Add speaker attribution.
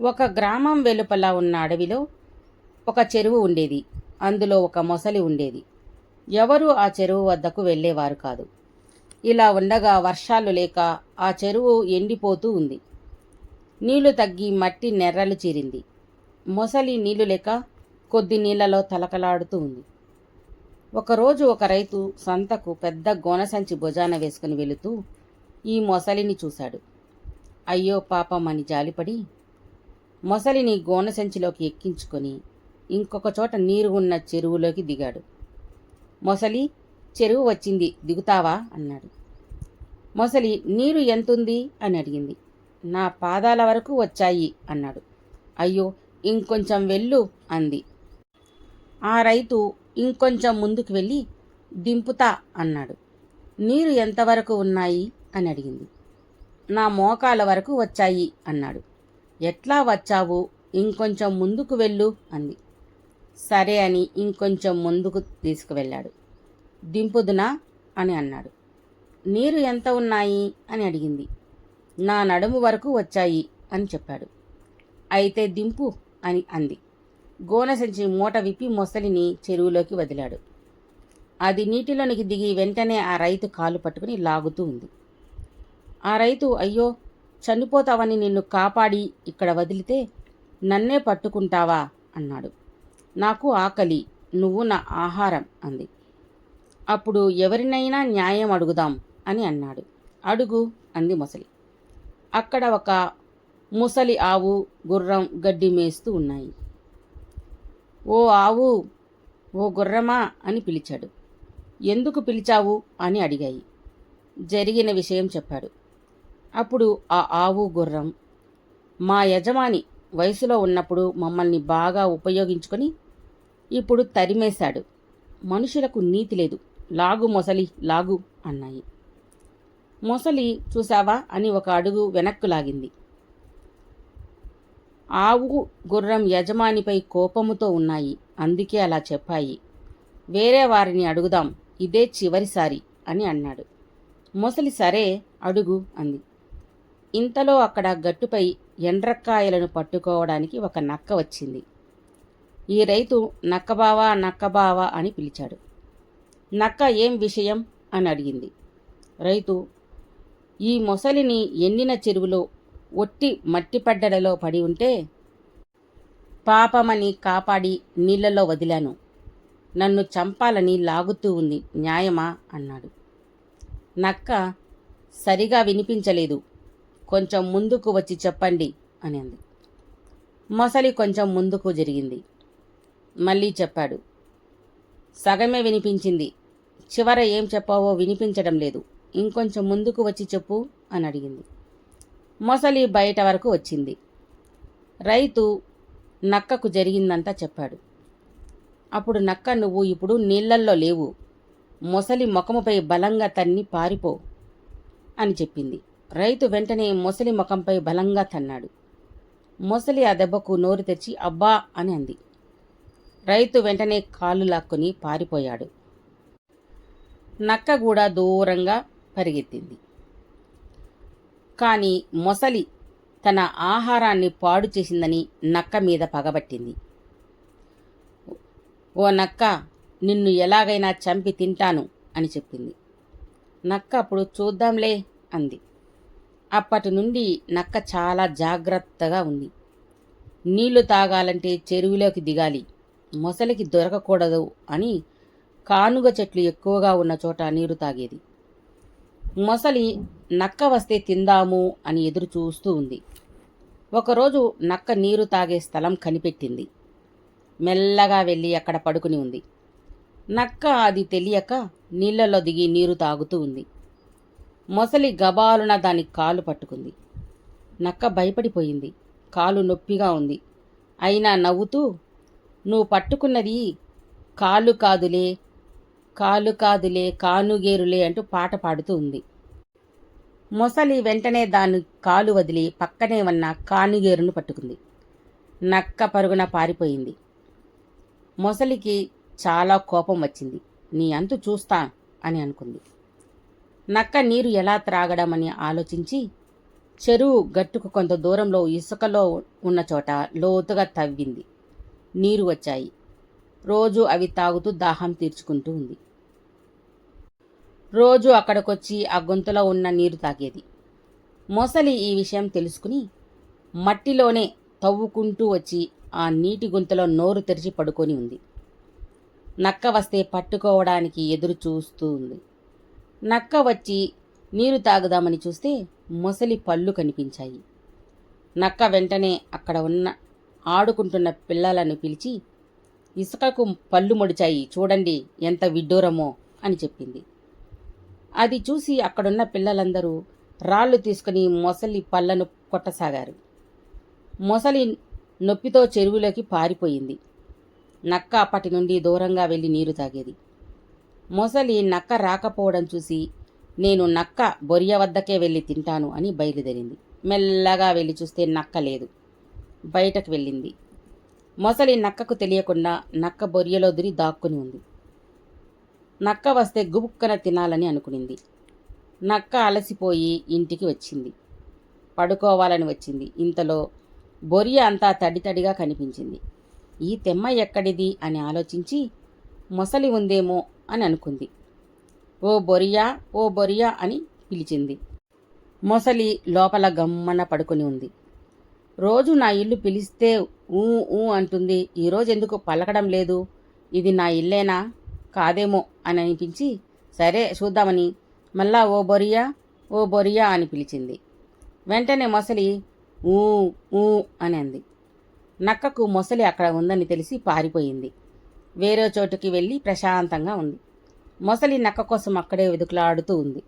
Speaker 1: ఒక గ్రామం వెలుపల ఉన్న అడవిలో ఒక చెరువు ఉండేది. అందులో ఒక మొసలి ఉండేది. ఎవరూ ఆ చెరువు వద్దకు వెళ్ళేవారు కాదు. ఇలా ఉండగా వర్షాలు లేక ఆ చెరువు ఎండిపోతూ ఉంది. నీళ్లు తగ్గి మట్టి నెర్రలు చీరింది. మొసలి నీళ్లు లేక కొద్ది నీళ్లలో తలకలాడుతూ ఉంది. ఒకరోజు ఒక రైతు సంతకు పెద్ద గోనసంచి భుజాన వేసుకుని వెళుతూ ఈ మొసలిని చూశాడు. అయ్యో పాపం అని జాలిపడి మొసలిని గోనసంచిలోకి ఎక్కించుకొని ఇంకొక చోట నీరు ఉన్న చెరువులోకి దిగాడు. మొసలి, చెరువు వచ్చింది, దిగుతావా అన్నాడు. మొసలి, నీరు ఎంతుంది అని అడిగింది. నా పాదాల వరకు వచ్చాయి అన్నాడు. అయ్యో, ఇంకొంచెం వెళ్ళు అంది. ఆ రైతు ఇంకొంచెం ముందుకు వెళ్ళి దింపుతా అన్నాడు. నీరు ఎంతవరకు ఉన్నాయి అని అడిగింది. నా మోకాల వరకు వచ్చాయి అన్నాడు. ఎట్లా వచ్చావు, ఇంకొంచెం ముందుకు వెళ్ళు అంది. సరే అని ఇంకొంచెం ముందుకు తీసుకువెళ్ళాడు. దింపుదునా అని అన్నాడు. నీరు ఎంత ఉన్నాయి అని అడిగింది. నా నడుము వరకు వచ్చాయి అని చెప్పాడు. అయితే దింపు అని అంది. గోనెసంచి మూట విప్పి మొసలిని చెరువులోకి వదిలాడు. అది నీటిలోనికి దిగి వెంటనే ఆ రైతు కాలు పట్టుకుని లాగుతూ ఉంది. ఆ రైతు, అయ్యో చనిపోతావని నిన్ను కాపాడి ఇక్కడ వదిలితే నన్నే పట్టుకుంటావా అన్నాడు. నాకు ఆకలి, నువ్వు నా ఆహారం అంది. అప్పుడు ఎవరినైనా న్యాయం అడుగుదాం అని అన్నాడు. అడుగు అంది మొసలి. అక్కడ ఒక ముసలి ఆవు, గుర్రం గడ్డి మేస్తూ ఉన్నాయి. ఓ ఆవు, ఓ గుర్రమా అని పిలిచాడు. ఎందుకు పిలిచావు అని అడిగాయి. జరిగిన విషయం చెప్పాడు. అప్పుడు ఆ ఆవు, గుర్రం, మా యజమాని వయసులో ఉన్నప్పుడు మమ్మల్ని బాగా ఉపయోగించుకొని ఇప్పుడు తరిమేశాడు. మనుషులకు నీతి లేదు, లాగు మొసలి లాగు అన్నాయి. మొసలి చూసావా అని ఒక అడుగు వెనక్కు లాగింది. ఆవు, గుర్రం యజమానిపై కోపముతో ఉన్నాయి, అందుకే అలా చెప్పాయి. వేరే వారిని అడుగుదాం, ఇదే చివరిసారి అని అన్నాడు. మొసలి సరే అడుగు అంది. ఇంతలో అక్కడ గట్టుపై ఎండ్రక్కాయలను పట్టుకోవడానికి ఒక నక్క వచ్చింది. ఈ రైతు నక్కబావా నక్కబావా అని పిలిచాడు. నక్క ఏం విషయం అని అడిగింది. రైతు, ఈ మొసలిని ఎండిన చెరువులో ఒట్టి మట్టిపడ్డడలో పడి ఉంటే పాపమని కాపాడి నీళ్లలో వదిలాను. నన్ను చంపాలని లాగుతూ ఉంది, న్యాయమా అన్నాడు. నక్క, సరిగా వినిపించలేదు, కొంచెం ముందుకు వచ్చి చెప్పండి అని అంది. మొసలి కొంచెం ముందుకు జరిగింది. మళ్ళీ చెప్పాడు. సగమే వినిపించింది, చివర ఏం చెప్పావో వినిపించడం లేదు, ఇంకొంచెం ముందుకు వచ్చి చెప్పు అని అడిగింది. మొసలి బయట వరకు వచ్చింది. రైతు నక్కకు జరిగిందంతా చెప్పాడు. అప్పుడు నక్క, నువ్వు ఇప్పుడు నీళ్లల్లో లేవు, మొసలి ముఖముపై బలంగా తన్ని పారిపో అని చెప్పింది. రైతు వెంటనే మొసలి ముఖంపై బలంగా తన్నాడు. మొసలి ఆ దెబ్బకు నోరు తెరిచి అబ్బా అని అంది. రైతు వెంటనే కాళ్ళు లాక్కొని పారిపోయాడు. నక్క కూడా దూరంగా పరిగెత్తింది. కానీ మొసలి తన ఆహారాన్ని పాడు చేసిందని నక్క మీద పగబట్టింది. ఓ నక్క, నిన్ను ఎలాగైనా చంపి తింటాను అని చెప్పింది. నక్క అప్పుడు చూద్దాంలే అంది. అప్పటి నుండి నక్క చాలా జాగ్రత్తగా ఉంది. నీళ్లు తాగాలంటే చెరువులోకి దిగాలి, మొసలికి దొరకకూడదు అని కానుగ చెట్లు ఎక్కువగా ఉన్న చోట నీరు తాగేది. మొసలి నక్క వస్తే తిందాము అని ఎదురు చూస్తూ ఉంది. ఒకరోజు నక్క నీరు తాగే స్థలం కనిపెట్టింది. మెల్లగా వెళ్ళి అక్కడ పడుకుని ఉంది. నక్క అది తెలియక నీళ్లలో దిగి నీరు తాగుతూ ఉంది. మొసలి గబాలున దాని కాలు పట్టుకుంది. నక్క భయపడిపోయింది, కాలు నొప్పిగా ఉంది. అయినా నవ్వుతూ, నువ్వు పట్టుకున్నది కాలు కాదులే, కాలు కాదులే, కానుగేరులే అంటూ పాట పాడుతూ ఉంది. మొసలి వెంటనే దాని కాలు వదిలి పక్కనే ఉన్న కానుగేరును పట్టుకుంది. నక్క పరుగున పారిపోయింది. మొసలికి చాలా కోపం వచ్చింది. నీ అంతు చూస్తా అని అనుకుంది. నక్క నీరు ఎలా త్రాగడమని ఆలోచించి చెరువు గట్టుకు కొంత దూరంలో ఇసుకలో ఉన్న చోట లోతుగా తవ్వింది. నీరు వచ్చాయి. రోజు అవి తాగుతూ దాహం తీర్చుకుంటూ ఉంది. రోజు అక్కడికొచ్చి ఆ గుంతలో ఉన్న నీరు తాగేది. మొసలి ఈ విషయం తెలుసుకుని మట్టిలోనే తవ్వుకుంటూ వచ్చి ఆ నీటి గుంతలో నోరు తెరిచి పడుకొని ఉంది. నక్క వస్తే పట్టుకోవడానికి ఎదురు చూస్తూ ఉంది. నక్క వచ్చి నీరు తాగుదామని చూస్తే మొసలి పళ్ళు కనిపించాయి. నక్క వెంటనే అక్కడ ఉన్న ఆడుకుంటున్న పిల్లలను పిలిచి, ఇసుకకు పళ్ళు ముడిచాయి, చూడండి ఎంత విడ్డూరమో అని చెప్పింది. అది చూసి అక్కడున్న పిల్లలందరూ రాళ్ళు తీసుకుని మొసలి పళ్ళను కొట్టసాగారు. మొసలి నొప్పితో చెరువులోకి పారిపోయింది. నక్క అప్పటి నుండి దూరంగా వెళ్ళి నీరు తాగేది. మొసలి నక్క రాకపోవడం చూసి, నేను నక్క బొరియ వద్దకే వెళ్ళి తింటాను అని బయలుదేరింది. మెల్లగా వెళ్ళి చూస్తే నక్క లేదు. బయటకు వెళ్ళింది. మొసలి నక్కకు తెలియకుండా నక్క బొరియలో దూరి దాక్కుని ఉంది. నక్క వస్తే గుబుక్కన తినాలని అనుకునింది. నక్క అలసిపోయి ఇంటికి వచ్చింది. పడుకోవాలని వచ్చింది. ఇంతలో బొరియ అంతా తడితడిగా కనిపించింది. ఈ తెమ్మ ఎక్కడిది అని ఆలోచించి మొసలి ఉందేమో అని అనుకుంది. ఓ బొరియా, ఓ బొరియా అని పిలిచింది. మొసలి లోపల గమ్మన పడుకొని ఉంది. రోజు నా ఇల్లు పిలిస్తే ఊ ఊ అంటుంది, ఈరోజు ఎందుకు పలకడం లేదు? ఇది నా ఇల్లేనా కాదేమో అని అనిపించి, సరే చూద్దామని మళ్ళా ఓ బొరియా, ఓ బొరియా అని పిలిచింది. వెంటనే మొసలి ఊ ఊ అని అంది. నక్కకు మొసలి అక్కడ ఉందని తెలిసి పారిపోయింది. వేరే చోటుకి వెళ్ళి ప్రశాంతంగా ఉంది. మొసలి నక్క కోసం అక్కడే వెతుకులాడుతూ ఉంది.